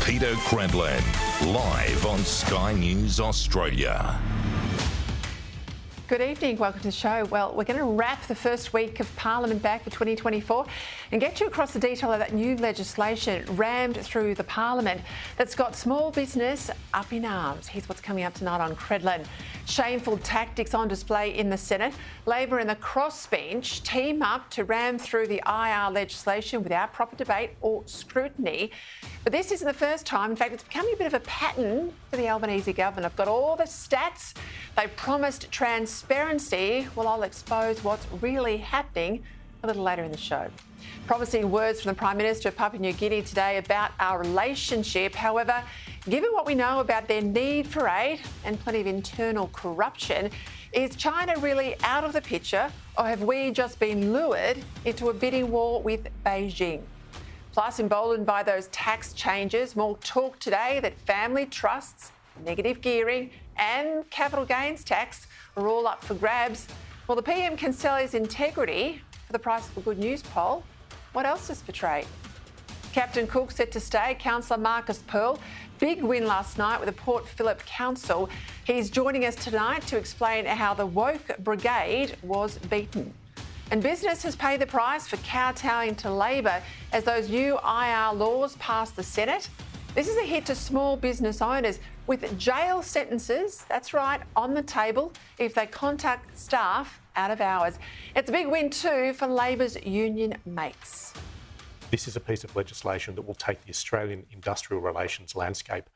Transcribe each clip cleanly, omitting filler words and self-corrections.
Peter Credlin, live on Sky News Australia. Good evening, welcome to the show. Well, we're going to wrap the first week of Parliament back for 2024 and get you across the detail of that new legislation rammed through the Parliament that's got small business up in arms. Here's what's coming up tonight on Credlin. Shameful tactics on display in the Senate. Labor and the crossbench team up to ram through the IR legislation without proper debate or scrutiny. But this isn't the first time. In fact, it's becoming a bit of a pattern for the Albanese government. I've got all the stats. They promised transparency. Well, I'll expose what's really happening a little later in the show. Promising words from the Prime Minister of Papua New Guinea today about our relationship. However, given what we know about their need for aid and plenty of internal corruption, is China really out of the picture, or have we just been lured into a bidding war with Beijing? Plus, emboldened by those tax changes, more talk today that family trusts, negative gearing and capital gains tax are all up for grabs. Well, the PM can sell his integrity for the price of a good news poll. What else is for trade? Captain Cook set to stay. Councillor Marcus Pearl, big win last night with the Port Phillip Council. He's joining us tonight to explain how the woke brigade was beaten. And business has paid the price for kowtowing to Labor as those new IR laws pass the Senate. This is a hit to small business owners with jail sentences, that's right, on the table if they contact staff out of hours. It's a big win too for Labor's union mates. This is a piece of legislation that will take the Australian industrial relations landscape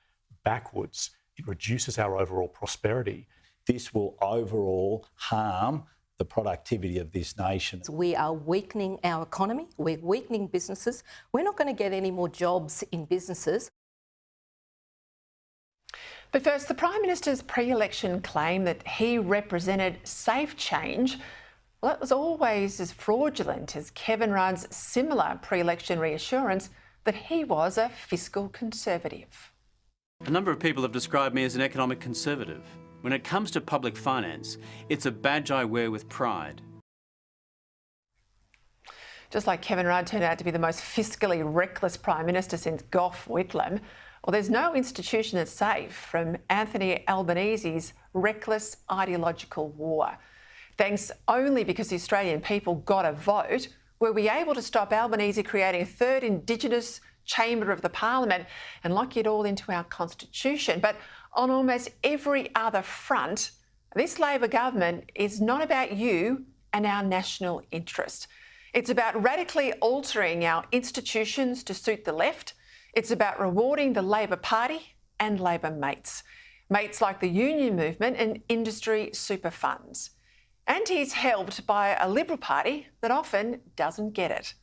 backwards. It reduces our overall prosperity. This will overall harm the productivity of this nation. We are weakening our economy, we're weakening businesses. We're not going to get any more jobs in businesses. But first, the Prime Minister's pre-election claim that he represented safe change, well, that was always as fraudulent as Kevin Rudd's similar pre-election reassurance that he was a fiscal conservative. A number of people have described me as an economic conservative. When it comes to public finance, it's a badge I wear with pride. Just like Kevin Rudd turned out to be the most fiscally reckless Prime Minister since Gough Whitlam, well, there's no institution that's safe from Anthony Albanese's reckless ideological war. Thanks only because the Australian people got a vote, were we able to stop Albanese creating a third Indigenous chamber of the Parliament and lock it all into our Constitution. But on almost every other front, this Labor government is not about you and our national interest. It's about radically altering our institutions to suit the left. It's about rewarding the Labor Party and Labor mates. Mates like the union movement and industry super funds. And he's helped by a Liberal Party that often doesn't get it,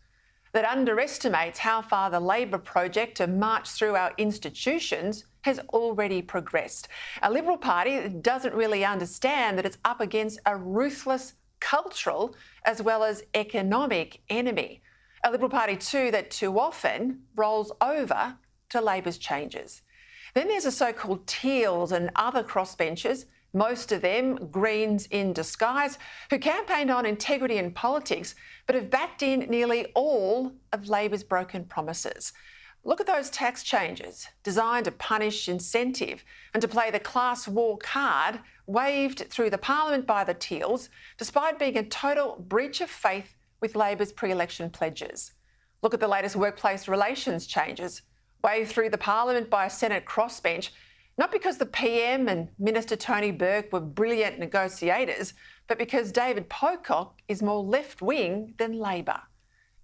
that underestimates how far the Labor project to march through our institutions has already progressed. A Liberal Party that doesn't really understand that it's up against a ruthless cultural as well as economic enemy. A Liberal Party too that too often rolls over to Labor's changes. Then there's the so-called Teals and other crossbenchers, most of them Greens in disguise, who campaigned on integrity in politics but have backed in nearly all of Labor's broken promises. Look at those tax changes designed to punish incentive and to play the class war card waved through the Parliament by the Teals, despite being a total breach of faith with Labor's pre-election pledges. Look at the latest workplace relations changes waved through the Parliament by a Senate crossbench, not because the PM and Minister Tony Burke were brilliant negotiators, but because David Pocock is more left-wing than Labor.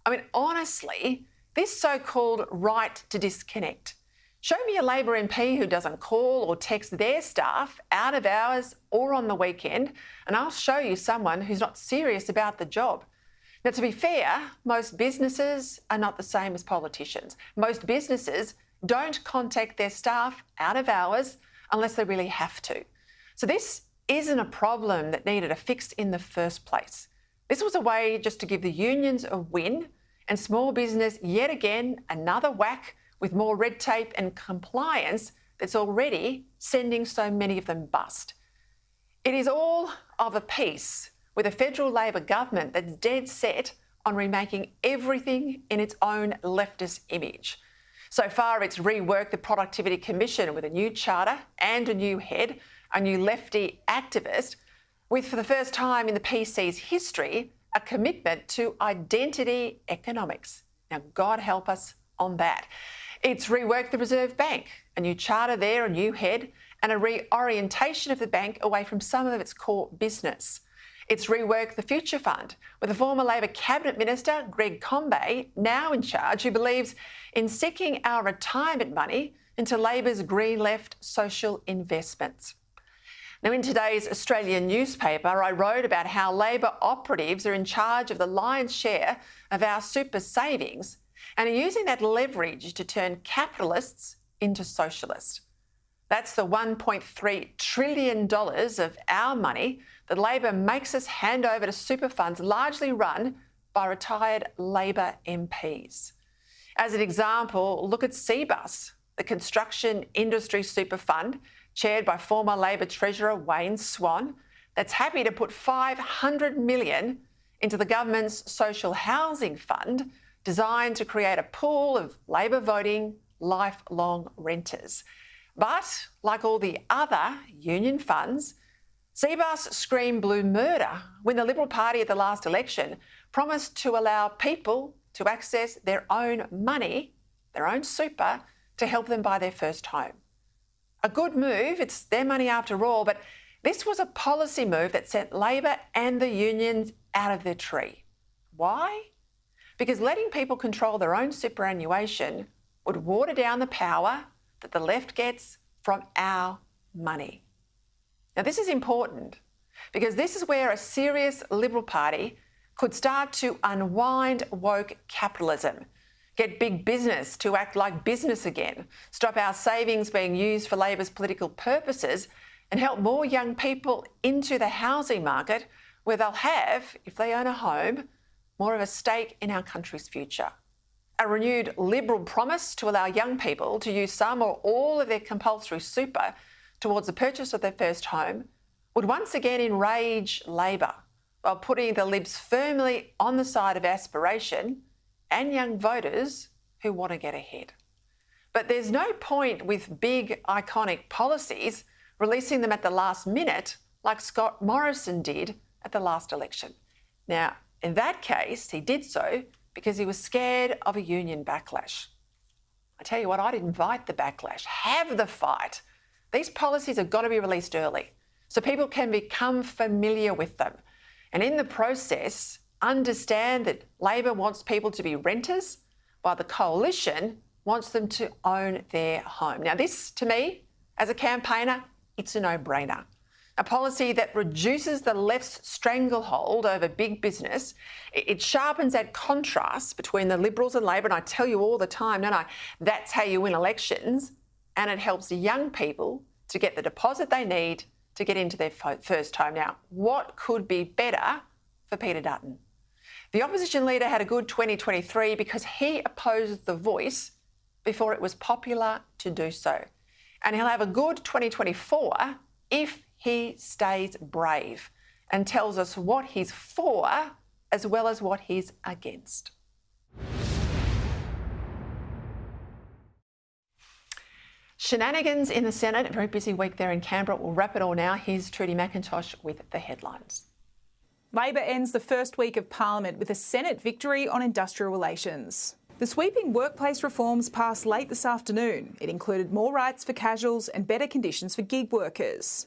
I mean, honestly, this so-called right to disconnect. Show me a Labor MP who doesn't call or text their staff out of hours or on the weekend, and I'll show you someone who's not serious about the job. Now, to be fair, most businesses are not the same as politicians. Most businesses don't contact their staff out of hours unless they really have to. So this isn't a problem that needed a fix in the first place. This was a way just to give the unions a win and small business yet again another whack with more red tape and compliance that's already sending so many of them bust. It is all of a piece with a federal Labor government that's dead set on remaking everything in its own leftist image. So far, it's reworked the Productivity Commission with a new charter and a new head, a new lefty activist, with, for the first time in the PC's history, a commitment to identity economics. Now, God help us on that. It's reworked the Reserve Bank, a new charter there, a new head, and a reorientation of the bank away from some of its core business. It's reworked the Future Fund, with the former Labor Cabinet Minister, Greg Combet, now in charge, who believes in sinking our retirement money into Labor's green left social investments. Now, in today's Australian newspaper, I wrote about how Labor operatives are in charge of the lion's share of our super savings and are using that leverage to turn capitalists into socialists. That's the $1.3 trillion of our money that Labor makes us hand over to super funds largely run by retired Labor MPs. As an example, look at CBUS, the construction industry super fund, chaired by former Labor Treasurer Wayne Swan, that's happy to put $500 million into the government's social housing fund, designed to create a pool of Labor voting lifelong renters. But, like all the other union funds, CBUS screamed blue murder when the Liberal Party at the last election promised to allow people to access their own money, their own super, to help them buy their first home. A good move, it's their money after all, but this was a policy move that sent Labor and the unions out of their tree. Why? Because letting people control their own superannuation would water down the power that the left gets from our money. Now, this is important because this is where a serious Liberal Party could start to unwind woke capitalism, get big business to act like business again, stop our savings being used for Labor's political purposes, and help more young people into the housing market where they'll have, if they own a home, more of a stake in our country's future. A renewed Liberal promise to allow young people to use some or all of their compulsory super towards the purchase of their first home would once again enrage Labor while putting the Libs firmly on the side of aspiration and young voters who want to get ahead. But there's no point with big, iconic policies releasing them at the last minute like Scott Morrison did at the last election. Now, in that case, he did so because he was scared of a union backlash. I tell you what, I'd invite the backlash. Have the fight. These policies have got to be released early so people can become familiar with them. And in the process, understand that Labor wants people to be renters while the Coalition wants them to own their home. Now, this, to me, as a campaigner, it's a no-brainer. A policy that reduces the left's stranglehold over big business. It sharpens that contrast between the Liberals and Labor, and I tell you all the time, no, that's how you win elections, and it helps young people to get the deposit they need to get into their first home. Now, what could be better for Peter Dutton? The opposition leader had a good 2023 because he opposed the Voice before it was popular to do so. And he'll have a good 2024 if he stays brave and tells us what he's for as well as what he's against. Shenanigans in the Senate, a very busy week there in Canberra. We'll wrap it all now. Here's Trudy McIntosh with the headlines. Labor ends the first week of Parliament with a Senate victory on industrial relations. The sweeping workplace reforms passed late this afternoon. It included more rights for casuals and better conditions for gig workers.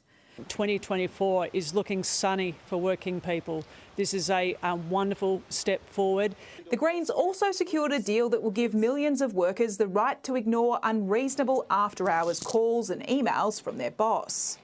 2024 is looking sunny for working people. This is a wonderful step forward. The Greens also secured a deal that will give millions of workers the right to ignore unreasonable after-hours calls and emails from their boss.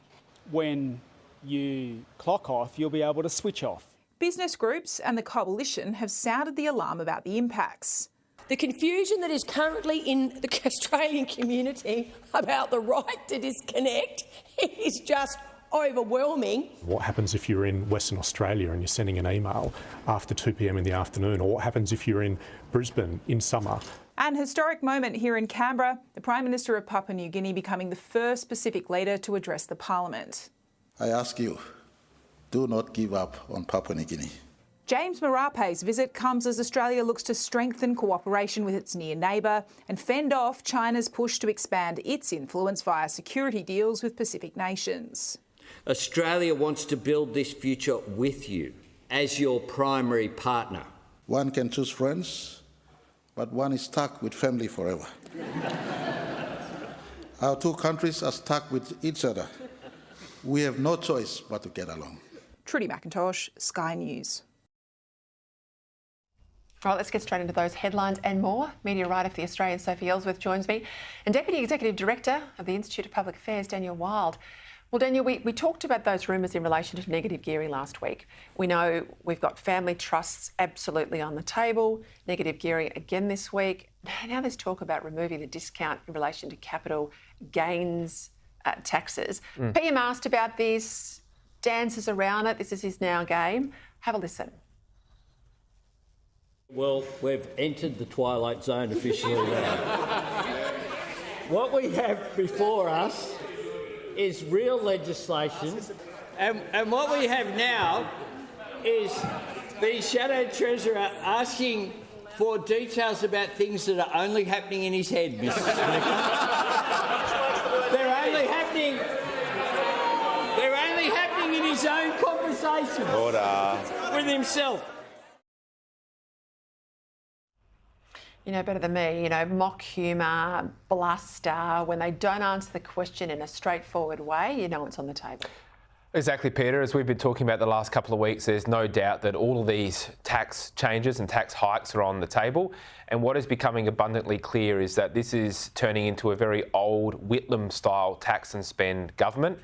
When you clock off, you'll be able to switch off. Business groups and the Coalition have sounded the alarm about the impacts. The confusion that is currently in the Australian community about the right to disconnect is just overwhelming. What happens if you're in Western Australia and you're sending an email after 2 p.m. in the afternoon? Or what happens if you're in Brisbane in summer? An historic moment here in Canberra, the Prime Minister of Papua New Guinea becoming the first Pacific leader to address the Parliament. I ask you, do not give up on Papua New Guinea. James Marape's visit comes as Australia looks to strengthen cooperation with its near neighbour and fend off China's push to expand its influence via security deals with Pacific nations. Australia wants to build this future with you as your primary partner. One can choose friends, but one is stuck with family forever. Our two countries are stuck with each other. We have no choice but to get along. Trudy McIntosh, Sky News. All right, let's get straight into those headlines and more. Media writer for The Australian, Sophie Ellsworth, joins me, and Deputy Executive Director of the Institute of Public Affairs, Daniel Wild. Well, Daniel, we talked about those rumours in relation to negative gearing last week. We know we've got family trusts absolutely on the table, negative gearing again this week. Now there's talk about removing the discount in relation to capital gains taxes. PM asked about this, dances around it. This is his now game. Have a listen. Well, we've entered the twilight zone officially now. What we have before us is real legislation, and what we have now is the Shadow Treasurer asking for details about things that are only happening in his head, Mr. Speaker. They're only happening in his own conversations with himself. You know better than me, mock humour, bluster, when they don't answer the question in a straightforward way, it's on the table. Exactly, Peter. As we've been talking about the last couple of weeks, there's no doubt that all of these tax changes and tax hikes are on the table. And what is becoming abundantly clear is that this is turning into a very old Whitlam-style tax and spend government.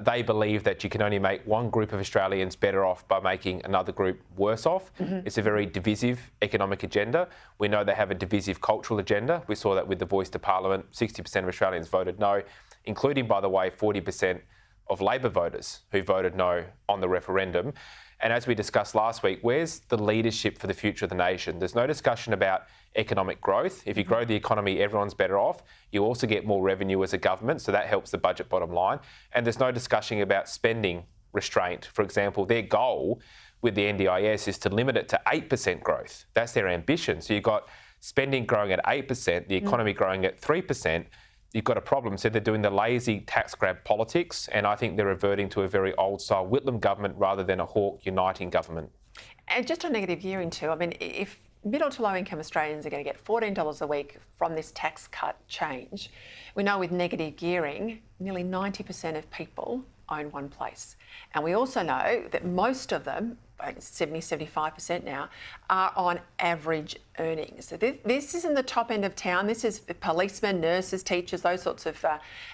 They believe that you can only make one group of Australians better off by making another group worse off. It's a very divisive economic agenda. We know they have a divisive cultural agenda. We saw that with the voice to Parliament. 60% of Australians voted no, including, by the way, 40% of Labor voters who voted no on the referendum. And as we discussed last week, where's the leadership for the future of the nation? There's no discussion about economic growth. If you grow the economy, everyone's better off. You also get more revenue as a government, so that helps the budget bottom line. And there's no discussion about spending restraint. For example, their goal with the NDIS is to limit it to 8% growth. That's their ambition. So you've got spending growing at 8%, the economy growing at 3%. You've got a problem. So they're doing the lazy tax grab politics, and I think they're reverting to a very old-style Whitlam government rather than a Hawke uniting government. And just on negative gearing too, if middle to low-income Australians are going to get $14 a week from this tax cut change, we know with negative gearing, nearly 90% of people own one place. And we also know that most of them, 75% now, are on average earnings. So this isn't the top end of town. This is policemen, nurses, teachers, those sorts of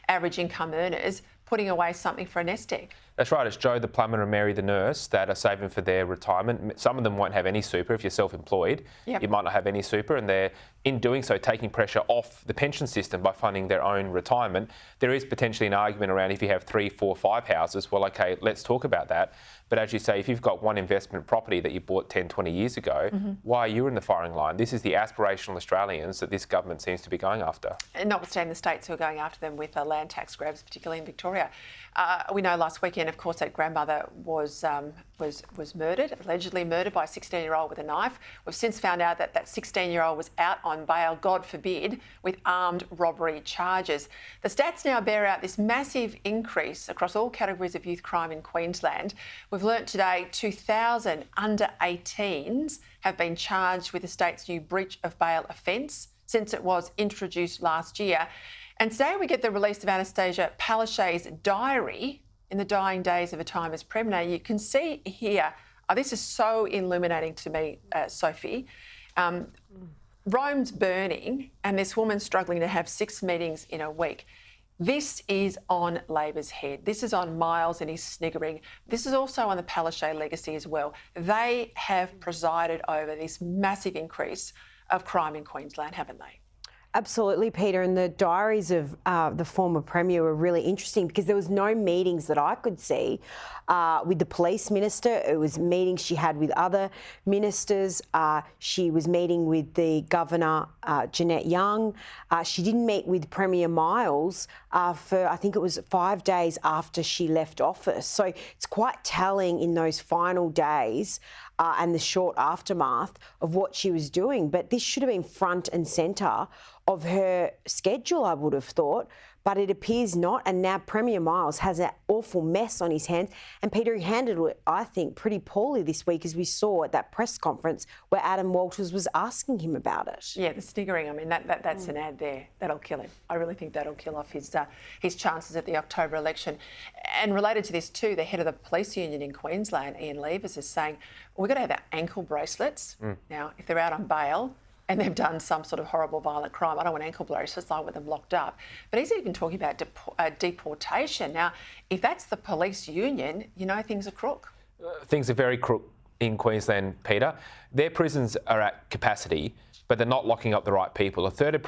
average income earners putting away something for a nest egg. That's right. It's Joe the plumber and Mary the nurse that are saving for their retirement. Some of them won't have any super if you're self-employed. You might not have any super, and they're, in doing so, taking pressure off the pension system by funding their own retirement. There is potentially an argument around if you have 3, 4, 5 houses, well, OK, let's talk about that. But as you say, if you've got one investment property that you bought 10, 20 years ago, why are you in the firing line? This is the aspirational Australians that this government seems to be going after. And notwithstanding the states who are going after them with land tax grabs, particularly in Victoria. We know last weekend, of course, that grandmother was murdered, allegedly murdered by a 16-year-old with a knife. We've since found out that that 16-year-old was out on bail, God forbid, with armed robbery charges. The stats now bear out this massive increase across all categories of youth crime in Queensland. We've learnt today 2,000 under-18s have been charged with the state's new breach of bail offence since it was introduced last year. And today we get the release of Anastasia Palaszczuk's diary, In the Dying Days of a Time as Premier. You can see here, this is so illuminating to me, Sophie. Rome's burning and this woman struggling to have 6 meetings in a week. This is on Labor's head. This is on Miles and his sniggering. This is also on the Palaszczuk legacy as well. They have presided over this massive increase of crime in Queensland, haven't they? Absolutely, Peter, and the diaries of the former Premier were really interesting because there was no meetings that I could see with the police minister. It was meetings she had with other ministers. She was meeting with the Governor, Jeanette Young. She didn't meet with Premier Miles for, I think it was 5 days after she left office. So it's quite telling in those final days and the short aftermath of what she was doing. But this should have been front and centre of her schedule, I would have thought. But it appears not, and now Premier Miles has an awful mess on his hands. And Peter, he handled it, I think, pretty poorly this week, as we saw at that press conference where Adam Walters was asking him about it. Yeah, the sniggering. I mean, that's an ad there. That'll kill him. I really think that'll kill off his chances at the October election. And related to this too, the head of the police union in Queensland, Ian Levers, is saying, well, we've got to have our ankle bracelets. Now, if they're out on bail and they've done some sort of horrible violent crime, I don't want ankle bracelets, I want them locked up. But he's even talking about deportation. Now, if that's the police union, you know things are crook. Things are very crook in Queensland, Peter. Their prisons are at capacity, but they're not locking up the right people. A third of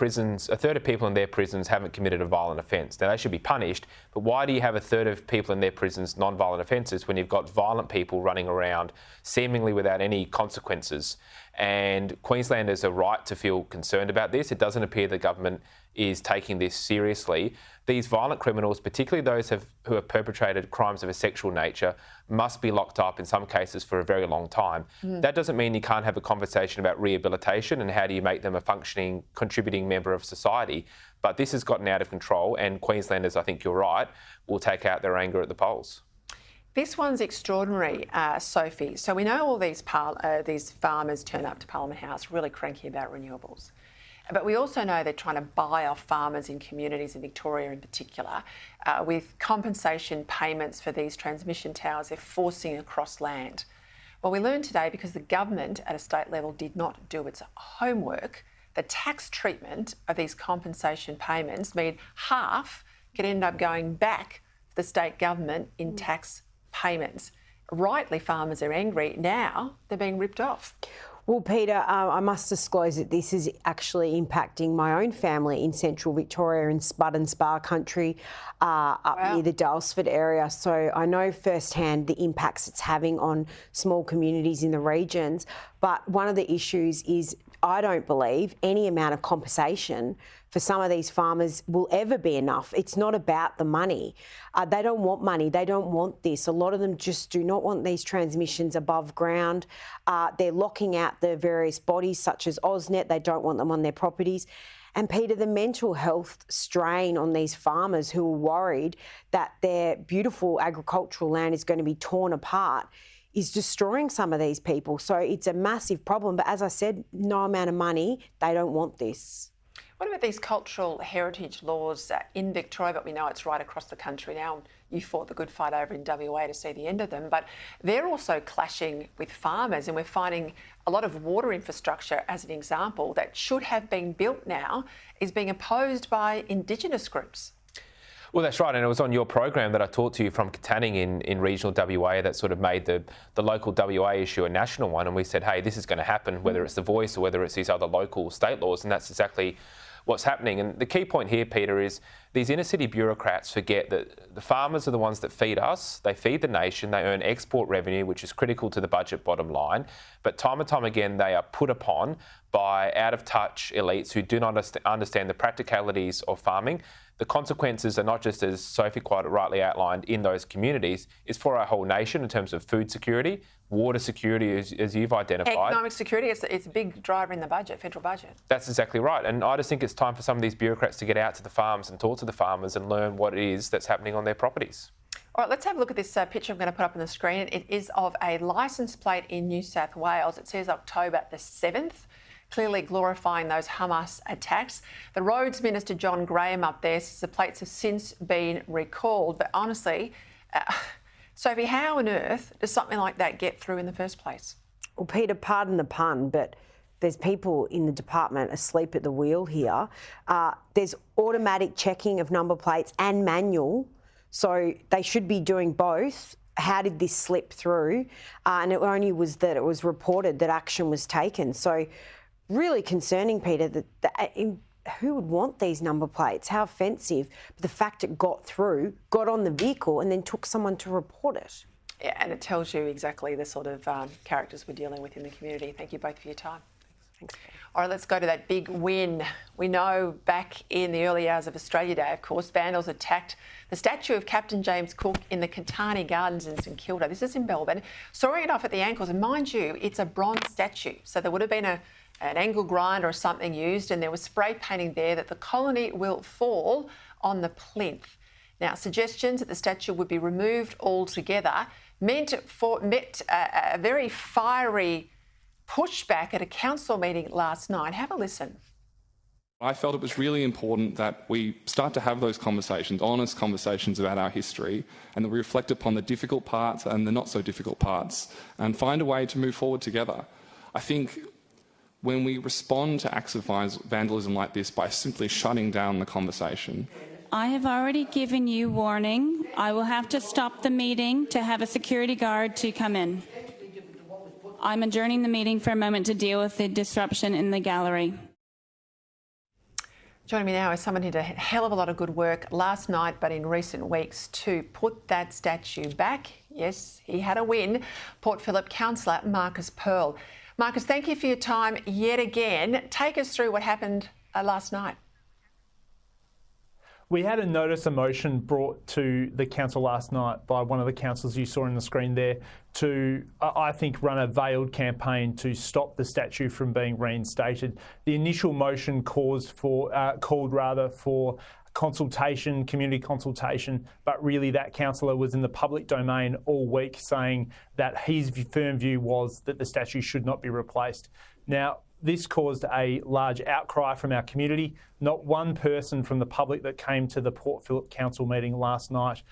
people in their prisons haven't committed a violent offence. Now, they should be punished, but why do you have a third of people in their prisons non-violent offences when you've got violent people running around seemingly without any consequences? And Queenslanders are right to feel concerned about this. It doesn't appear the government is taking this seriously. These violent criminals, particularly those who have perpetrated crimes of a sexual nature, must be locked up in some cases for a very long time. That doesn't mean you can't have a conversation about rehabilitation and how do you make them a functioning, contributing member of society. But this has gotten out of control, and Queenslanders, I think you're right, will take out their anger at the polls. This one's extraordinary, Sophie. So we know all these farmers turn up to Parliament House really cranky about renewables. But we also know they're trying to buy off farmers in communities in Victoria in particular with compensation payments for these transmission towers they're forcing across land. Well, we learned today because the government at a state level did not do its homework, the tax treatment of these compensation payments mean half could end up going back to the state government in tax payments. Rightly, farmers are angry. Now they're being ripped off. Well, Peter, I must disclose that this is actually impacting my own family in central Victoria in Spud and Spa country up near the Dalesford area. So I know firsthand the impacts it's having on small communities in the regions. But one of the issues is I don't believe any amount of compensation for some of these farmers will ever be enough. It's not about the money. They don't want money. They don't want this. A lot of them just do not want these transmissions above ground. They're locking out the various bodies such as AusNet. They don't want them on their properties. And Peter, the mental health strain on these farmers who are worried that their beautiful agricultural land is going to be torn apart is destroying some of these people. So it's a massive problem. But as I said, no amount of money, they don't want this. What about these cultural heritage laws in Victoria? But we know it's right across the country now. You fought the good fight over in WA to see the end of them. But they're also clashing with farmers, and we're finding a lot of water infrastructure, as an example, that should have been built now is being opposed by Indigenous groups. Well, that's right, and it was on your program that I talked to you from Katanning in regional WA that sort of made the local WA issue a national one, and we said, hey, this is going to happen, whether it's the Voice or whether it's these other local state laws, and that's exactly what's happening. And the key point here, Peter, is these inner city bureaucrats forget that the farmers are the ones that feed us, they feed the nation, they earn export revenue, which is critical to the budget bottom line, but time and time again they are put upon by out-of-touch elites who do not understand the practicalities of farming. The consequences are not just, as Sophie quite rightly outlined, in those communities, it's for our whole nation in terms of food security, water security, as you've identified. Economic security, it's a big driver in the budget, federal budget. That's exactly right. And I just think it's time for some of these bureaucrats to get out to the farms and talk to the farmers and learn what it is that's happening on their properties. All right, let's have a look at this picture I'm going to put up on the screen. It is of a licence plate in New South Wales. It says October the 7th. Clearly glorifying those Hamas attacks. The Roads Minister, John Graham, up there says the plates have since been recalled. But honestly, Sophie, how on earth does something like that get through in the first place? Well, Peter, pardon the pun, but there's people in the department asleep at the wheel here. There's automatic checking of number plates and manual, so they should be doing both. How did this slip through? And it only was that it was reported that action was taken. So really concerning, Peter, that who would want these number plates? How offensive. But the fact it got through, got on the vehicle and then took someone to report it. Yeah, and it tells you exactly the sort of characters we're dealing with in the community. Thank you both for your time. Thanks. All right, let's go to that big win. We know back in the early hours of Australia Day, of course, vandals attacked the statue of Captain James Cook in the Catani Gardens in St Kilda. This is in Melbourne, sawing it off at the ankles. And mind you, it's a bronze statue, so there would have been an angle grinder or something used, and there was spray painting there that the colony will fall on the plinth. Now, suggestions that the statue would be removed altogether met a very fiery pushback at a council meeting last night. Have a listen. I felt it was really important that we start to have those conversations, honest conversations about our history, and that we reflect upon the difficult parts and the not so difficult parts and find a way to move forward together. I think when we respond to acts of vandalism like this by simply shutting down the conversation. I have already given you warning. I will have to stop the meeting to have a security guard to come in. I'm adjourning the meeting for a moment to deal with the disruption in the gallery. Joining me now is someone who did a hell of a lot of good work last night, but in recent weeks, to put that statue back. Yes, he had a win. Port Phillip councillor Marcus Pearl. Marcus, thank you for your time yet again. Take us through what happened last night. We had a notice of motion brought to the council last night by one of the councillors you saw on the screen there to, I think, run a veiled campaign to stop the statue from being reinstated. The initial motion called for consultation, community consultation, but really that councillor was in the public domain all week saying that his firm view was that the statue should not be replaced. Now, this caused a large outcry from our community. Not one person from the public that came to the Port Phillip Council meeting last night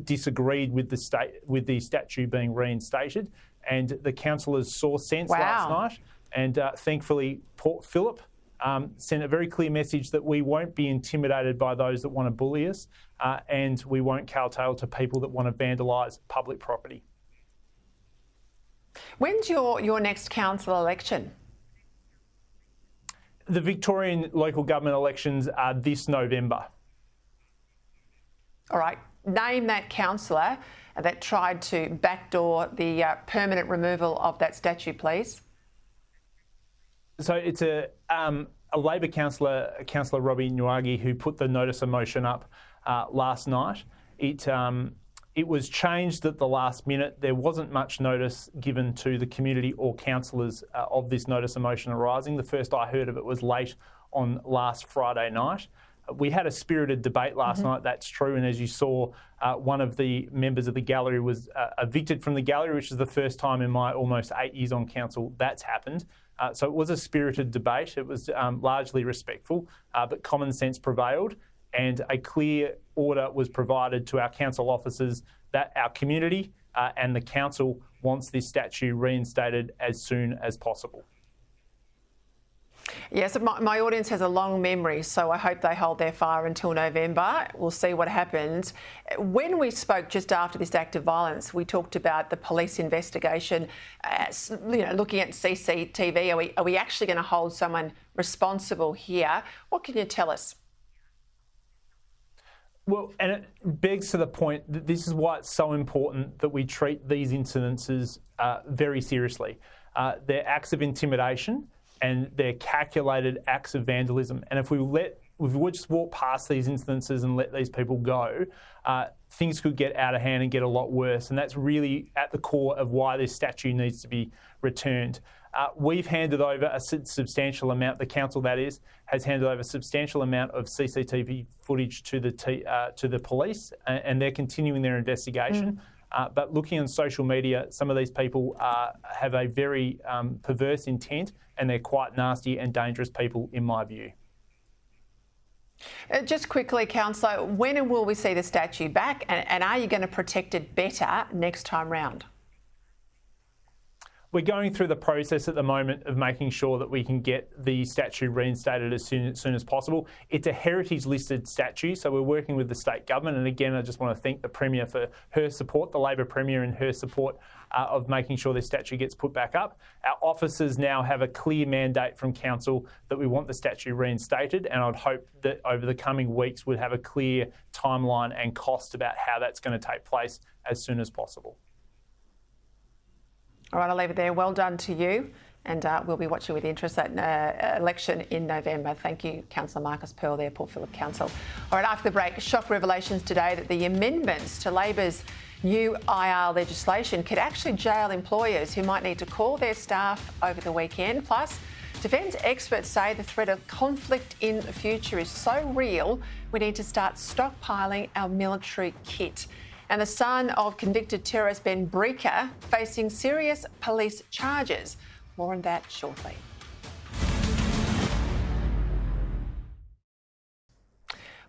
disagreed with the statue being reinstated, and the councillors saw sense last night, and thankfully Port Phillip sent a very clear message that we won't be intimidated by those that want to bully us, and we won't kowtow to people that want to vandalise public property. When's your next council election? The Victorian local government elections are this November. All right. Name that councillor that tried to backdoor the permanent removal of that statue, please. So it's a Labor councillor, Councillor Robbie Nwagi, who put the notice of motion up last night. It was changed at the last minute. There wasn't much notice given to the community or councillors of this notice of motion arising. The first I heard of it was late on last Friday night. We had a spirited debate last night, that's true, and as you saw, one of the members of the gallery was evicted from the gallery, which is the first time in my almost 8 years on council that's happened. So it was a spirited debate. It was largely respectful, but common sense prevailed, and a clear order was provided to our council officers that our community and the council wants this statue reinstated as soon as possible. Yes, my audience has a long memory, so I hope they hold their fire until November. We'll see what happens. When we spoke just after this act of violence, we talked about the police investigation, looking at CCTV. Are we actually going to hold someone responsible here? What can you tell us? Well, and it begs to the point that this is why it's so important that we treat these incidences very seriously. They're acts of intimidation and they're calculated acts of vandalism. And if we just walk past these instances and let these people go, things could get out of hand and get a lot worse. And that's really at the core of why this statue needs to be returned. We've handed over a substantial amount, the council that is, has handed over a substantial amount of CCTV footage to the police, and they're continuing their investigation. But looking on social media, some of these people have a very perverse intent, and they're quite nasty and dangerous people in my view. Just quickly, Councillor, when will we see the statue back, and are you going to protect it better next time round? We're going through the process at the moment of making sure that we can get the statue reinstated as soon as possible. It's a heritage listed statue, so we're working with the state government. And again, I just want to thank the Premier for her support, the Labor Premier, and her support of making sure this statue gets put back up. Our officers now have a clear mandate from Council that we want the statue reinstated, and I'd hope that over the coming weeks we'd have a clear timeline and cost about how that's going to take place as soon as possible. All right, I'll leave it there. Well done to you And we'll be watching with interest that election in November. Thank you, Councillor Marcus Pearl there, Port Phillip Council. All right, after the break, shock revelations today that the amendments to Labor's new IR legislation could actually jail employers who might need to call their staff over the weekend. Plus, defence experts say the threat of conflict in the future is so real, we need to start stockpiling our military kit. And the son of convicted terrorist Ben Breaker facing serious police charges. More on that shortly.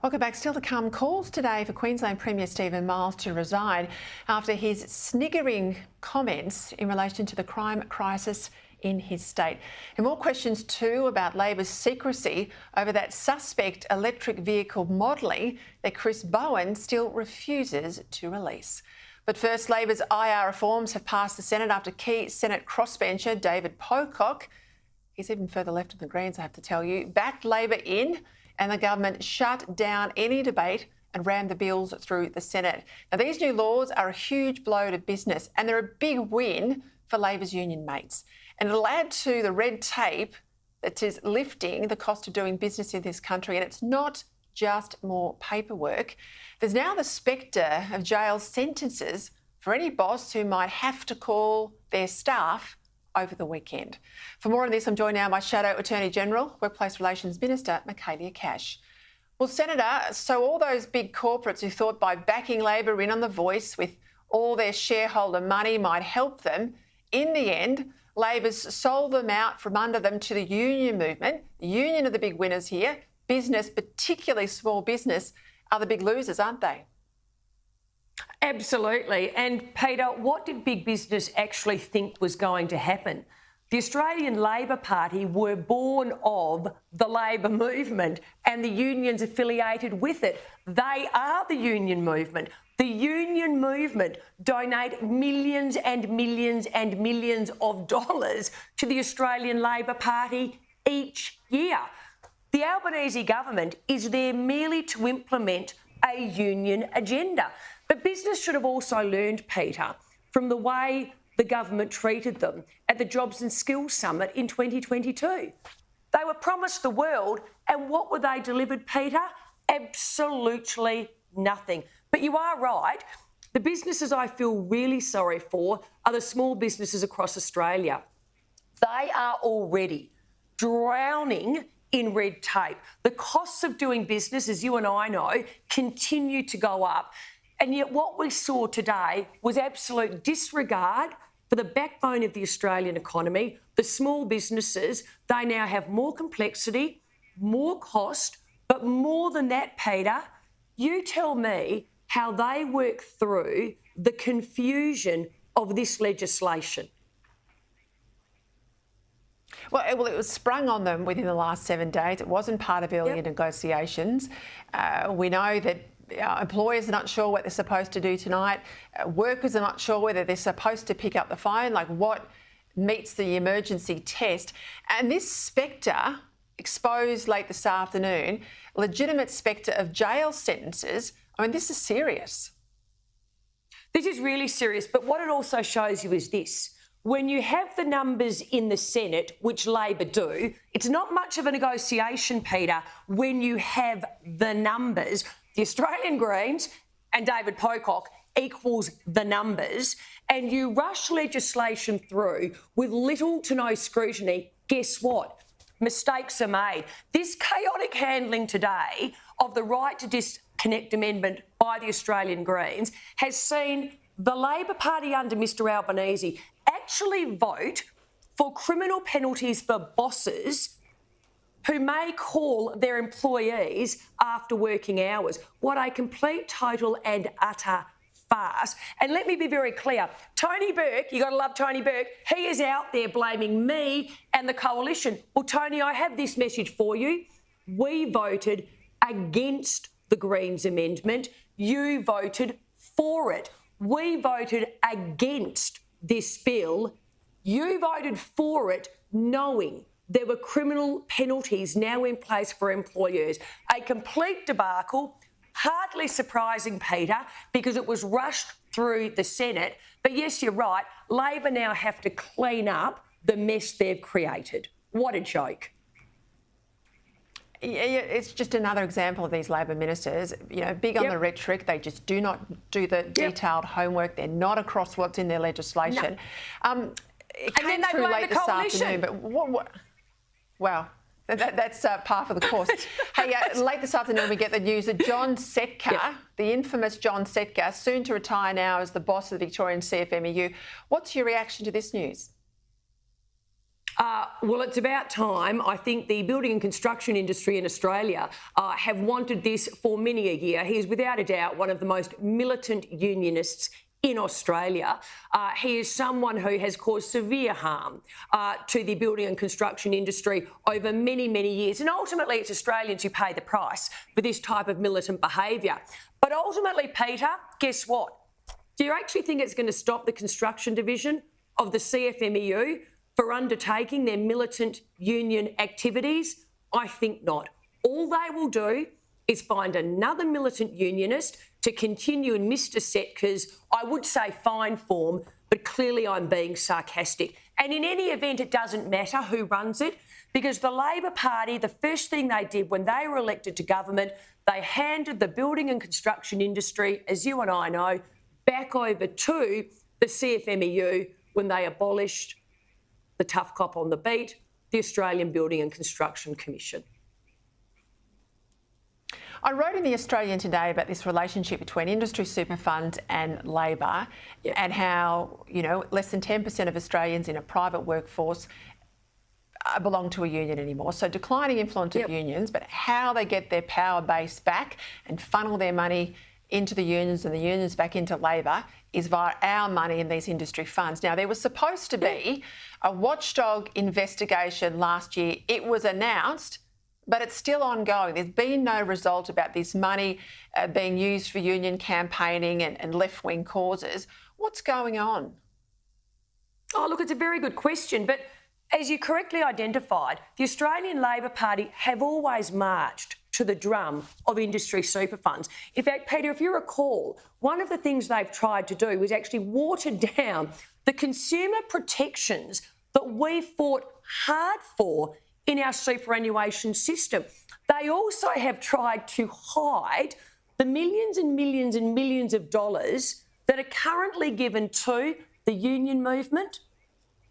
Welcome back. Still to come, calls today for Queensland Premier Stephen Miles to resign after his sniggering comments in relation to the crime crisis in his state. And more questions too about Labor's secrecy over that suspect electric vehicle modelling that Chris Bowen still refuses to release. But first, Labor's IR reforms have passed the Senate after key Senate crossbencher David Pocock, he's even further left of the Greens, I have to tell you, backed Labor in, and the government shut down any debate and rammed the bills through the Senate. Now, these new laws are a huge blow to business, and they're a big win for Labor's union mates. And it'll add to the red tape that is lifting the cost of doing business in this country. And it's not just more paperwork. There's now the spectre of jail sentences for any boss who might have to call their staff over the weekend. For more on this, I'm joined now by Shadow Attorney General, Workplace Relations Minister, Michaelia Cash. Well, Senator, so all those big corporates who thought by backing Labor in on The Voice with all their shareholder money might help them, in the end, Labor's sold them out from under them to the union movement. The union are the big winners here. Business, particularly small business, are the big losers, aren't they? Absolutely. And Peter, what did big business actually think was going to happen? The Australian Labor Party were born of the Labor movement and the unions affiliated with it. They are the union movement. The union movement donate millions and millions and millions of dollars to the Australian Labor Party each year. The Albanese government is there merely to implement a union agenda. But business should have also learned, Peter, from the way the government treated them at the Jobs and Skills Summit in 2022. They were promised the world, and what were they delivered, Peter? Absolutely nothing. But you are right. The businesses I feel really sorry for are the small businesses across Australia. They are already drowning in red tape. The costs of doing business, as you and I know, continue to go up. And yet what we saw today was absolute disregard for the backbone of the Australian economy, the small businesses. They now have more complexity, more cost, but more than that, Peter, you tell me how they work through the confusion of this legislation. Well, it was sprung on them within the last 7 days. It wasn't part of earlier negotiations. We know that employers are not sure what they're supposed to do tonight. Workers are not sure whether they're supposed to pick up the phone, like what meets the emergency test. And this spectre exposed late this afternoon, legitimate spectre of jail sentences. I mean, this is serious. This is really serious. But what it also shows you is this. When you have the numbers in the Senate, which Labor do, it's not much of a negotiation, Peter, when you have the numbers. The Australian Greens and David Pocock equals the numbers, and you rush legislation through with little to no scrutiny. Guess what? Mistakes are made. This chaotic handling today of the right to disconnect amendment by the Australian Greens has seen the Labor Party under Mr Albanese actually vote for criminal penalties for bosses who may call their employees after working hours. What a complete, total and utter farce. And let me be very clear. Tony Burke, you got to love Tony Burke, he is out there blaming me and the coalition. Well, Tony, I have this message for you. We voted against the Greens amendment. You voted for it. We voted against this bill. You voted for it knowing there were criminal penalties now in place for employers. A complete debacle, hardly surprising, Peter, because it was rushed through the Senate. But yes, you're right, Labor now have to clean up the mess they've created. What a joke. It's just another example of these Labor ministers, big on the rhetoric. They just do not do the detailed homework. They're not across what's in their legislation. No. It came through late this afternoon, but what? Wow. That's par for the course. Hey, late this afternoon we get the news that John Setka, the infamous John Setka, soon to retire now as the boss of the Victorian CFMEU. What's your reaction to this news? Well, it's about time. I think the building and construction industry in Australia have wanted this for many a year. He is without a doubt one of the most militant unionists in Australia. He is someone who has caused severe harm to the building and construction industry over many, many years. And ultimately, it's Australians who pay the price for this type of militant behaviour. But ultimately, Peter, guess what? Do you actually think it's going to stop the construction division of the CFMEU for undertaking their militant union activities? I think not. All they will do is find another militant unionist to continue in Mr Setka's, I would say, fine form, but clearly I'm being sarcastic. And in any event, it doesn't matter who runs it, because the Labor Party, the first thing they did when they were elected to government, they handed the building and construction industry, as you and I know, back over to the CFMEU when they abolished the tough cop on the beat, the Australian Building and Construction Commission. I wrote in the Australian today about this relationship between industry super funds and Labor and how, less than 10% of Australians in a private workforce belong to a union anymore. So declining influence of unions, but how they get their power base back and funnel their money into the unions and the unions back into Labor is via our money in these industry funds. Now, there was supposed to be a watchdog investigation last year. It was announced, but it's still ongoing. There's been no result about this money being used for union campaigning and left-wing causes. What's going on? Oh, look, it's a very good question, but as you correctly identified, the Australian Labor Party have always marched to the drum of industry super funds. In fact, Peter, if you recall, one of the things they've tried to do was actually water down the consumer protections that we fought hard for in our superannuation system. They also have tried to hide the millions and millions and millions of dollars that are currently given to the union movement,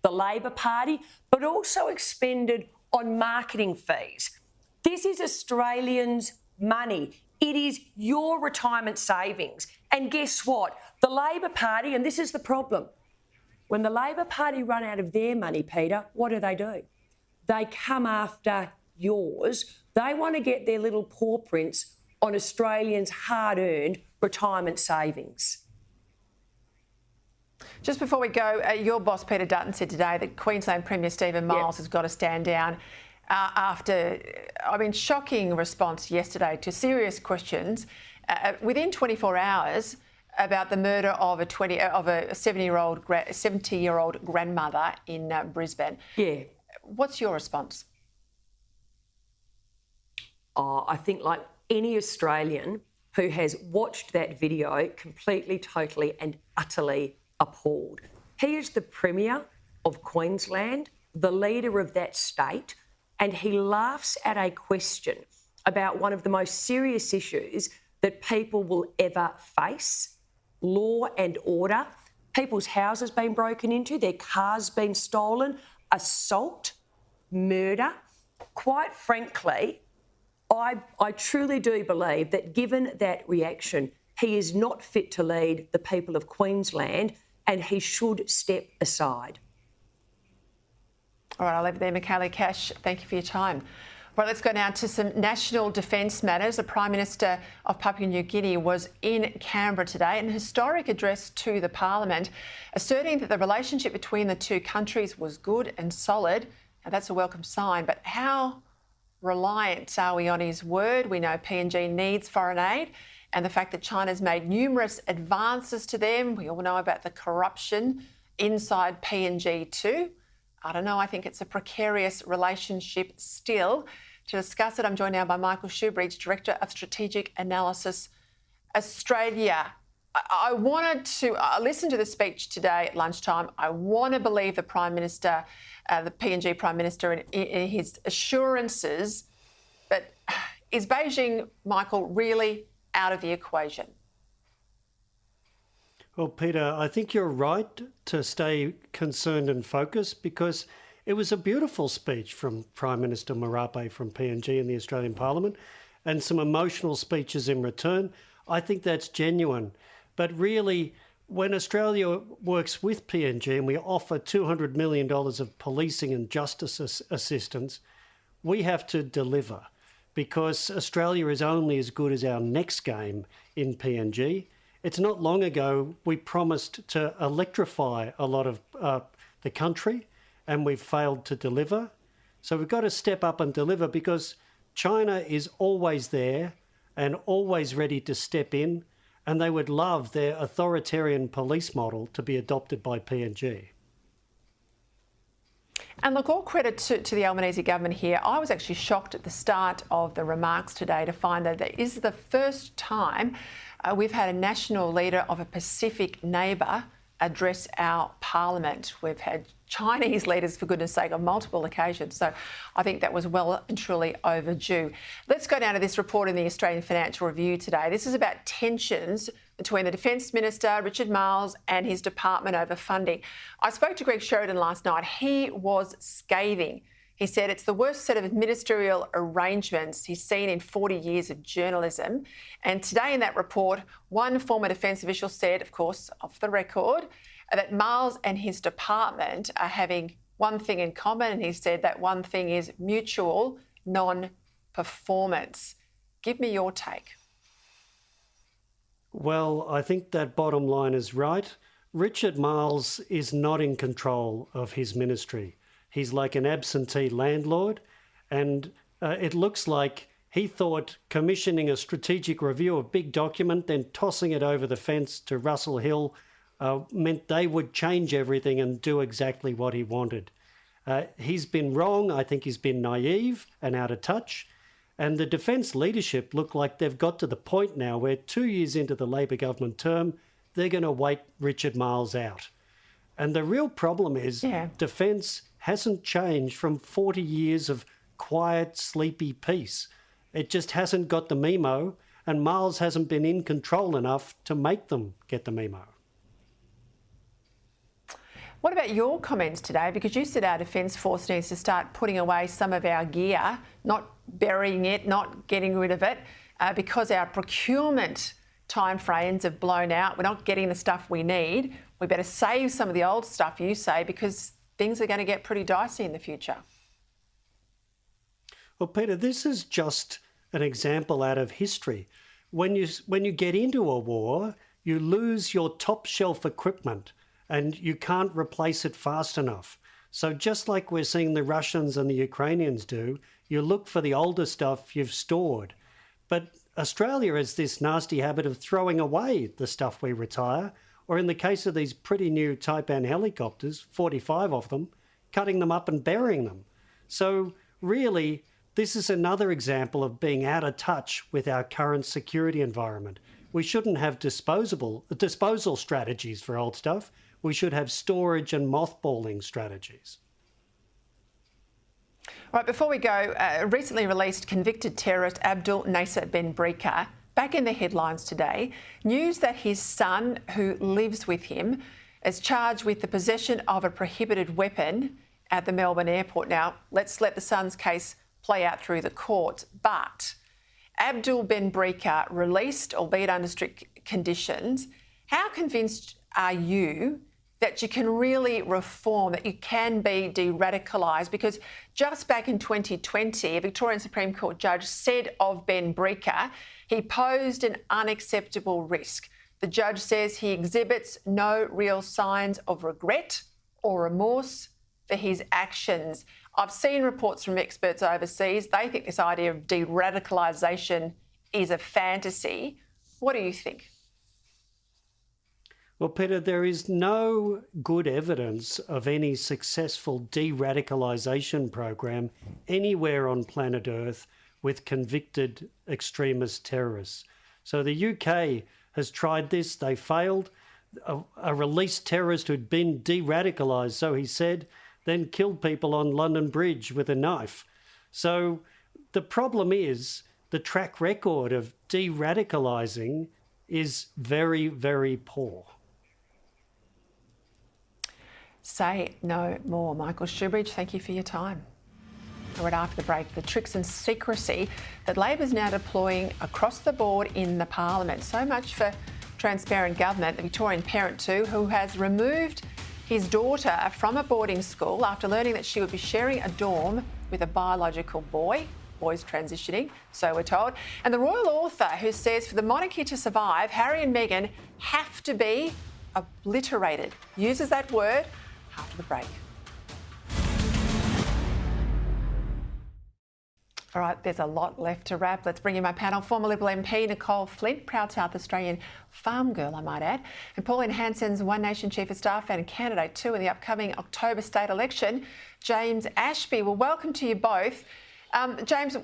the Labor Party, but also expended on marketing fees. This is Australians' money. It is your retirement savings. And guess what? The Labor Party, and this is the problem, when the Labor Party run out of their money, Peter, what do? They come after yours. They want to get their little paw prints on Australians' hard-earned retirement savings. Just before we go, your boss, Peter Dutton, said today that Queensland Premier Stephen Miles has got to stand down after, shocking response yesterday to serious questions within 24 hours about the murder of a 70-year-old grandmother in Brisbane. Yeah. What's your response? I think like any Australian who has watched that video, completely, totally and utterly appalled. He is the Premier of Queensland, the leader of that state, and he laughs at a question about one of the most serious issues that people will ever face, law and order. People's houses being broken into, their cars being stolen, assault, murder. Quite frankly, I truly do believe that given that reaction, he is not fit to lead the people of Queensland and he should step aside. All right, I'll leave it there. Michaela Cash, thank you for your time. Right, let's go now to some national defence matters. The Prime Minister of Papua New Guinea was in Canberra today in a historic address to the Parliament, asserting that the relationship between the two countries was good and solid. Now, that's a welcome sign, but how reliant are we on his word? We know PNG needs foreign aid, and the fact that China's made numerous advances to them. We all know about the corruption inside PNG too. I don't know, I think it's a precarious relationship still. To discuss it, I'm joined now by Michael Shoebridge, Director of Strategic Analysis Australia. I wanted to listen to the speech today at lunchtime. I want to believe the Prime Minister, the PNG Prime Minister, in his assurances. But is Beijing, Michael, really out of the equation? Well, Peter, I think you're right to stay concerned and focused, because it was a beautiful speech from Prime Minister Marape from PNG in the Australian Parliament, and some emotional speeches in return. I think that's genuine. But really, when Australia works with PNG and we offer $200 million of policing and justice assistance, we have to deliver, because Australia is only as good as our next game in PNG. It's not long ago we promised to electrify a lot of the country, and we've failed to deliver. So we've got to step up and deliver, because China is always there and always ready to step in, and they would love their authoritarian police model to be adopted by PNG. And look, all credit to the Albanese government here. I was actually shocked at the start of the remarks today to find that it is the first time we've had a national leader of a Pacific neighbour address our parliament. We've had Chinese leaders, for goodness sake, on multiple occasions. So I think that was well and truly overdue. Let's go down to this report in the Australian Financial Review today. This is about tensions between the Defence Minister, Richard Marles, and his department over funding. I spoke to Greg Sheridan last night. He was scathing. He said it's the worst set of ministerial arrangements he's seen in 40 years of journalism. And today in that report, one former Defence official said, of course, off the record, that Marles and his department are having one thing in common, and he said that one thing is mutual non-performance. Give me your take. Well, I think that bottom line is right. Richard Marles is not in control of his ministry. He's like an absentee landlord, and it looks like he thought commissioning a strategic review, a big document, then tossing it over the fence to Russell Hill meant they would change everything and do exactly what he wanted. He's been wrong. I think he's been naive and out of touch. And the Defence leadership look like they've got to the point now where 2 years into the Labor government term, they're going to wait Richard Marles out. And the real problem is Defence hasn't changed from 40 years of quiet, sleepy peace. It just hasn't got the memo, and Marles hasn't been in control enough to make them get the memo. What about your comments today? Because you said our Defence Force needs to start putting away some of our gear, not burying it, not getting rid of it, because our procurement timeframes have blown out. We're not getting the stuff we need. We better save some of the old stuff, you say, because things are going to get pretty dicey in the future. Well, Peter, this is just an example out of history. When you get into a war, you lose your top shelf equipment and you can't replace it fast enough. So just like we're seeing the Russians and the Ukrainians do, you look for the older stuff you've stored. But Australia has this nasty habit of throwing away the stuff we retire, or in the case of these pretty new Taipan helicopters, 45 of them, cutting them up and burying them. So really, this is another example of being out of touch with our current security environment. We shouldn't have disposal strategies for old stuff. We should have storage and mothballing strategies. Right, before we go, recently released convicted terrorist Abdul Nasser Ben Brika back in the headlines today. News that his son, who lives with him, is charged with the possession of a prohibited weapon at the Melbourne airport. Now, let's let the son's case play out through the courts. But Abdul Ben Brika released, albeit under strict conditions. How convinced are you that you can really reform, that you can be de-radicalised? Because just back in 2020, a Victorian Supreme Court judge said of Ben Brika, he posed an unacceptable risk. The judge says he exhibits no real signs of regret or remorse for his actions. I've seen reports from experts overseas. They think this idea of de-radicalisation is a fantasy. What do you think? Well, Peter, there is no good evidence of any successful de-radicalisation program anywhere on planet Earth with convicted extremist terrorists. So the UK has tried this. They failed. A released terrorist who'd been de-radicalised, so he said, then killed people on London Bridge with a knife. So the problem is the track record of de-radicalising is very, very poor. Say no more. Michael Shoebridge, thank you for your time. Right after the break, the tricks and secrecy that Labor's now deploying across the board in the Parliament. So much for transparent government. The Victorian parent too, who has removed his daughter from a boarding school after learning that she would be sharing a dorm with a biological boy. Boys transitioning, so we're told. And the royal author who says for the monarchy to survive, Harry and Meghan have to be obliterated. Uses that word after the break. All right, there's a lot left to wrap. Let's bring in my panel. Former Liberal MP Nicole Flint, proud South Australian farm girl, I might add, and Pauline Hanson's One Nation Chief of Staff and candidate too in the upcoming October state election, James Ashby. Well, welcome to you both. James,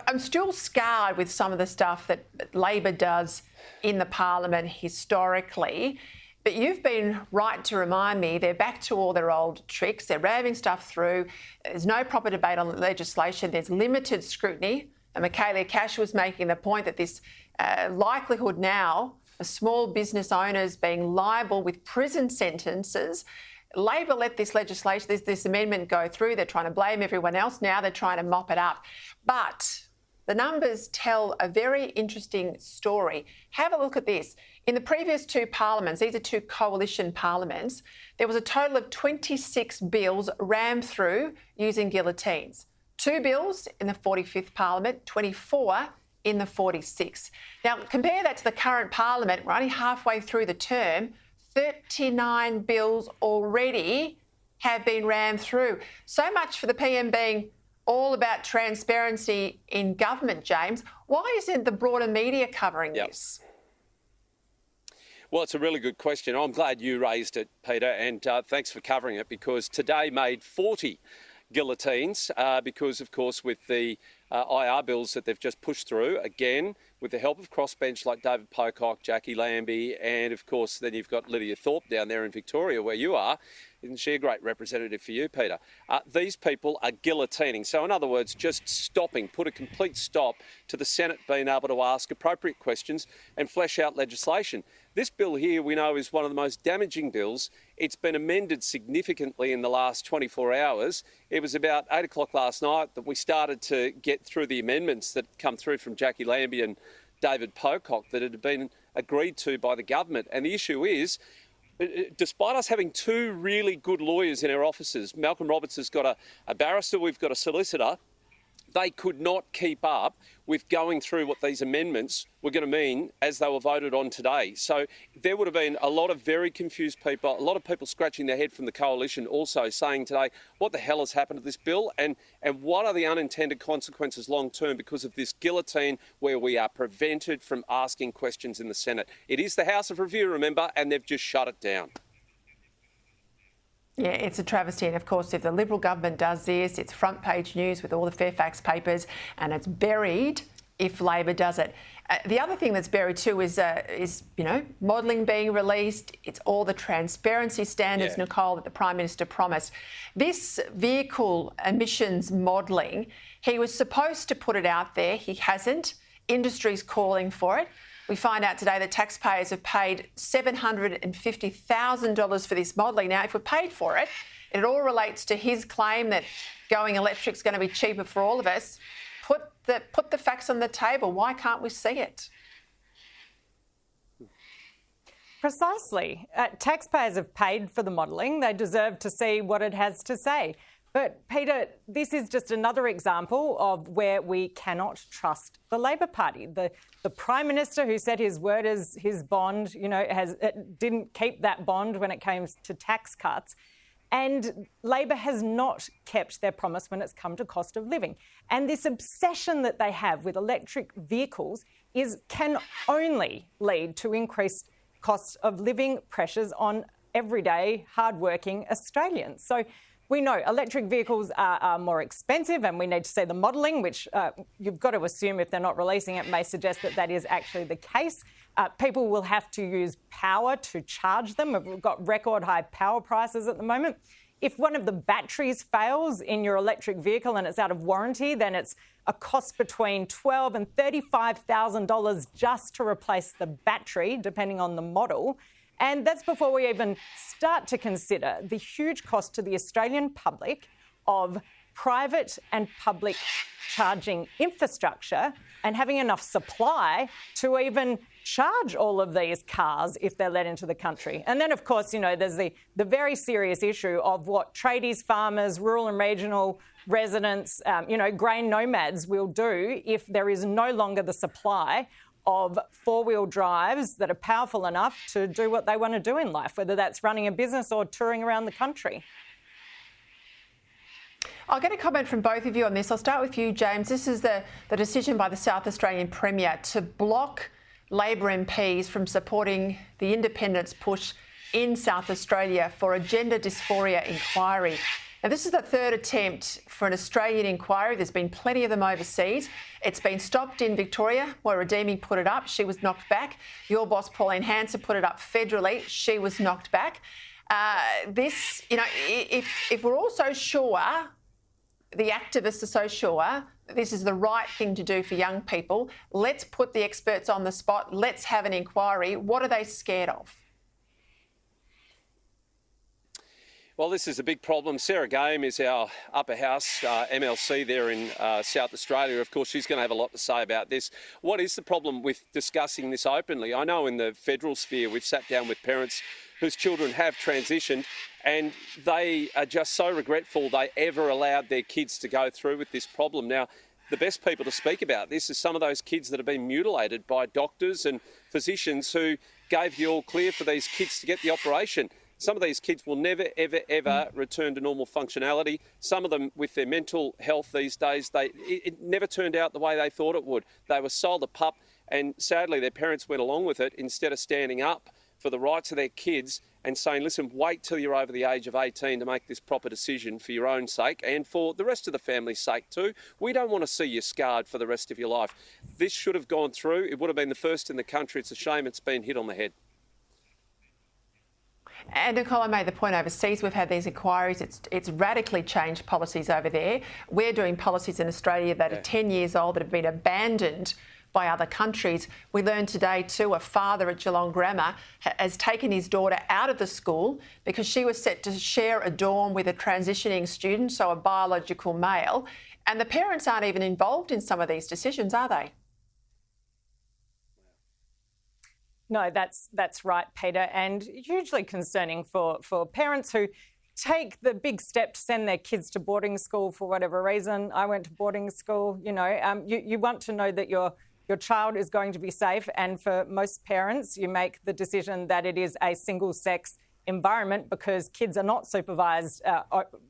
I'm still scarred with some of the stuff that Labor does in the Parliament historically. But you've been right to remind me they're back to all their old tricks. They're ramming stuff through. There's no proper debate on legislation. There's limited scrutiny. And Michaelia Cash was making the point that this likelihood now of small business owners being liable with prison sentences. Labor let this legislation, this amendment go through. They're trying to blame everyone else. Now they're trying to mop it up. But the numbers tell a very interesting story. Have a look at this. In the previous two parliaments, these are two coalition parliaments, there was a total of 26 bills rammed through using guillotines. 2 bills in the 45th parliament, 24 in the 46th. Now, compare that to the current parliament. We're only halfway through the term. 39 bills already have been rammed through. So much for the PM being all about transparency in government, James. Why isn't the broader media covering this? Well, it's a really good question. I'm glad you raised it, Peter, and thanks for covering it, because today made 40 guillotines because, of course, with the IR bills that they've just pushed through, again, with the help of crossbench like David Pocock, Jackie Lambie, and, of course, then you've got Lydia Thorpe down there in Victoria, where you are. Isn't she a great representative for you, Peter? These people are guillotining. So, in other words, just stopping, put a complete stop to the Senate being able to ask appropriate questions and flesh out legislation. This bill here, we know, is one of the most damaging bills. It's been amended significantly in the last 24 hours. It was about 8 o'clock last night that we started to get through the amendments that come through from Jackie Lambie and David Pocock that had been agreed to by the government. And the issue is, despite us having 2 really good lawyers in our offices, Malcolm Roberts has got a barrister, we've got a solicitor, they could not keep up with going through what these amendments were going to mean as they were voted on today. So there would have been a lot of very confused people, a lot of people scratching their head from the coalition also saying today, what the hell has happened to this bill, and what are the unintended consequences long term because of this guillotine where we are prevented from asking questions in the Senate. It is the House of Review, remember, and they've just shut it down. Yeah, it's a travesty. And of course, if the Liberal government does this, it's front page news with all the Fairfax papers, and it's buried if Labor does it. The other thing that's buried too is modelling being released. It's all the transparency standards, Nicole, that the Prime Minister promised. This vehicle emissions modelling, he was supposed to put it out there. He hasn't. Industry's calling for it. We find out today that taxpayers have paid $750,000 for this modelling. Now, if we paid for it, it all relates to his claim that going electric is going to be cheaper for all of us. Put the facts on the table. Why can't we see it? Precisely. Taxpayers have paid for the modelling. They deserve to see what it has to say. But, Peter, this is just another example of where we cannot trust the Labor Party. The Prime Minister, who said his word is his bond, didn't keep that bond when it came to tax cuts. And Labor has not kept their promise when it's come to cost of living. And this obsession that they have with electric vehicles can only lead to increased cost of living pressures on everyday, hardworking Australians. So we know electric vehicles are more expensive, and we need to see the modelling, which you've got to assume if they're not releasing it may suggest that that is actually the case. People will have to use power to charge them. We've got record high power prices at the moment. If one of the batteries fails in your electric vehicle and it's out of warranty, then it's a cost between $12,000 and $35,000 just to replace the battery, depending on the model. And that's before we even start to consider the huge cost to the Australian public of private and public charging infrastructure and having enough supply to even charge all of these cars if they're let into the country. And then, of course, there's the very serious issue of what tradies, farmers, rural and regional residents, grain nomads will do if there is no longer the supply of four-wheel drives that are powerful enough to do what they want to do in life, whether that's running a business or touring around the country. I'll get a comment from both of you on this. I'll start with you, James. This is the decision by the South Australian Premier to block Labor MPs from supporting the independence push in South Australia for a gender dysphoria inquiry. Now, this is the third attempt for an Australian inquiry. There's been plenty of them overseas. It's been stopped in Victoria, where Redeeming put it up. She was knocked back. Your boss, Pauline Hanson, put it up federally. She was knocked back. If we're all so sure, the activists are so sure this is the right thing to do for young people, let's put the experts on the spot, let's have an inquiry. What are they scared of? Well, this is a big problem. Sarah Game is our upper house MLC there in South Australia. Of course, she's going to have a lot to say about this. What is the problem with discussing this openly? I know in the federal sphere we've sat down with parents whose children have transitioned and they are just so regretful they ever allowed their kids to go through with this problem. Now, the best people to speak about this is some of those kids that have been mutilated by doctors and physicians who gave the all clear for these kids to get the operation. Some of these kids will never, ever, ever return to normal functionality. Some of them, with their mental health these days, it never turned out the way they thought it would. They were sold a pup, and sadly their parents went along with it instead of standing up for the rights of their kids and saying, listen, wait till you're over the age of 18 to make this proper decision for your own sake and for the rest of the family's sake too. We don't want to see you scarred for the rest of your life. This should have gone through. It would have been the first in the country. It's a shame it's been hit on the head. And Nicole, I made the point overseas, we've had these inquiries, it's radically changed policies over there. We're doing policies in Australia that are 10 years old that have been abandoned by other countries. We learned today too, a father at Geelong Grammar has taken his daughter out of the school because she was set to share a dorm with a transitioning student, so a biological male, and the parents aren't even involved in some of these decisions, are they? No, that's right, Peter, and hugely concerning for parents who take the big step to send their kids to boarding school for whatever reason. I went to boarding school. You want to know that your child is going to be safe, and for most parents, you make the decision that it is a single-sex environment because kids are not supervised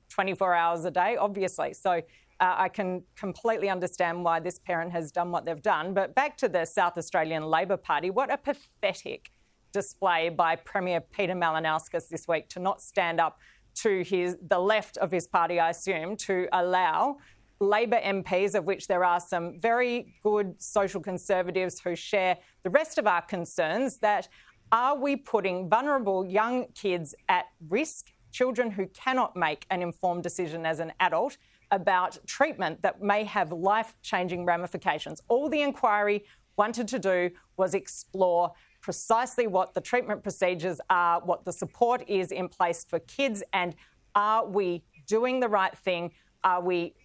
24 hours a day, obviously. So I can completely understand why this parent has done what they've done. But back to the South Australian Labor Party, what a pathetic display by Premier Peter Malinauskas this week to not stand up to the left of his party, I assume, to allow Labor MPs, of which there are some very good social conservatives who share the rest of our concerns, that are we putting vulnerable young kids at risk, children who cannot make an informed decision as an adult about treatment that may have life-changing ramifications? All the inquiry wanted to do was explore precisely what the treatment procedures are, what the support is in place for kids, and are we doing the right thing? Are we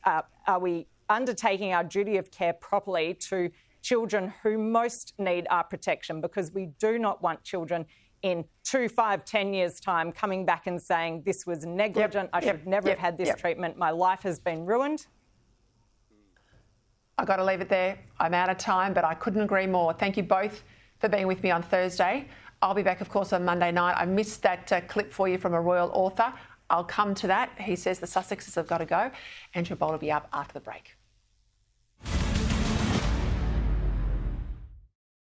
undertaking our duty of care properly to children who most need our protection? Because we do not want children in 2, 5, 10 years' time coming back and saying this was negligent, I should never have had this treatment, my life has been ruined. I've got to leave it there. I'm out of time, but I couldn't agree more. Thank you both for being with me on Thursday. I'll be back, of course, on Monday night. I missed that clip for you from a royal author. I'll come to that. He says the Sussexes have got to go. Andrew Bolt will be up after the break.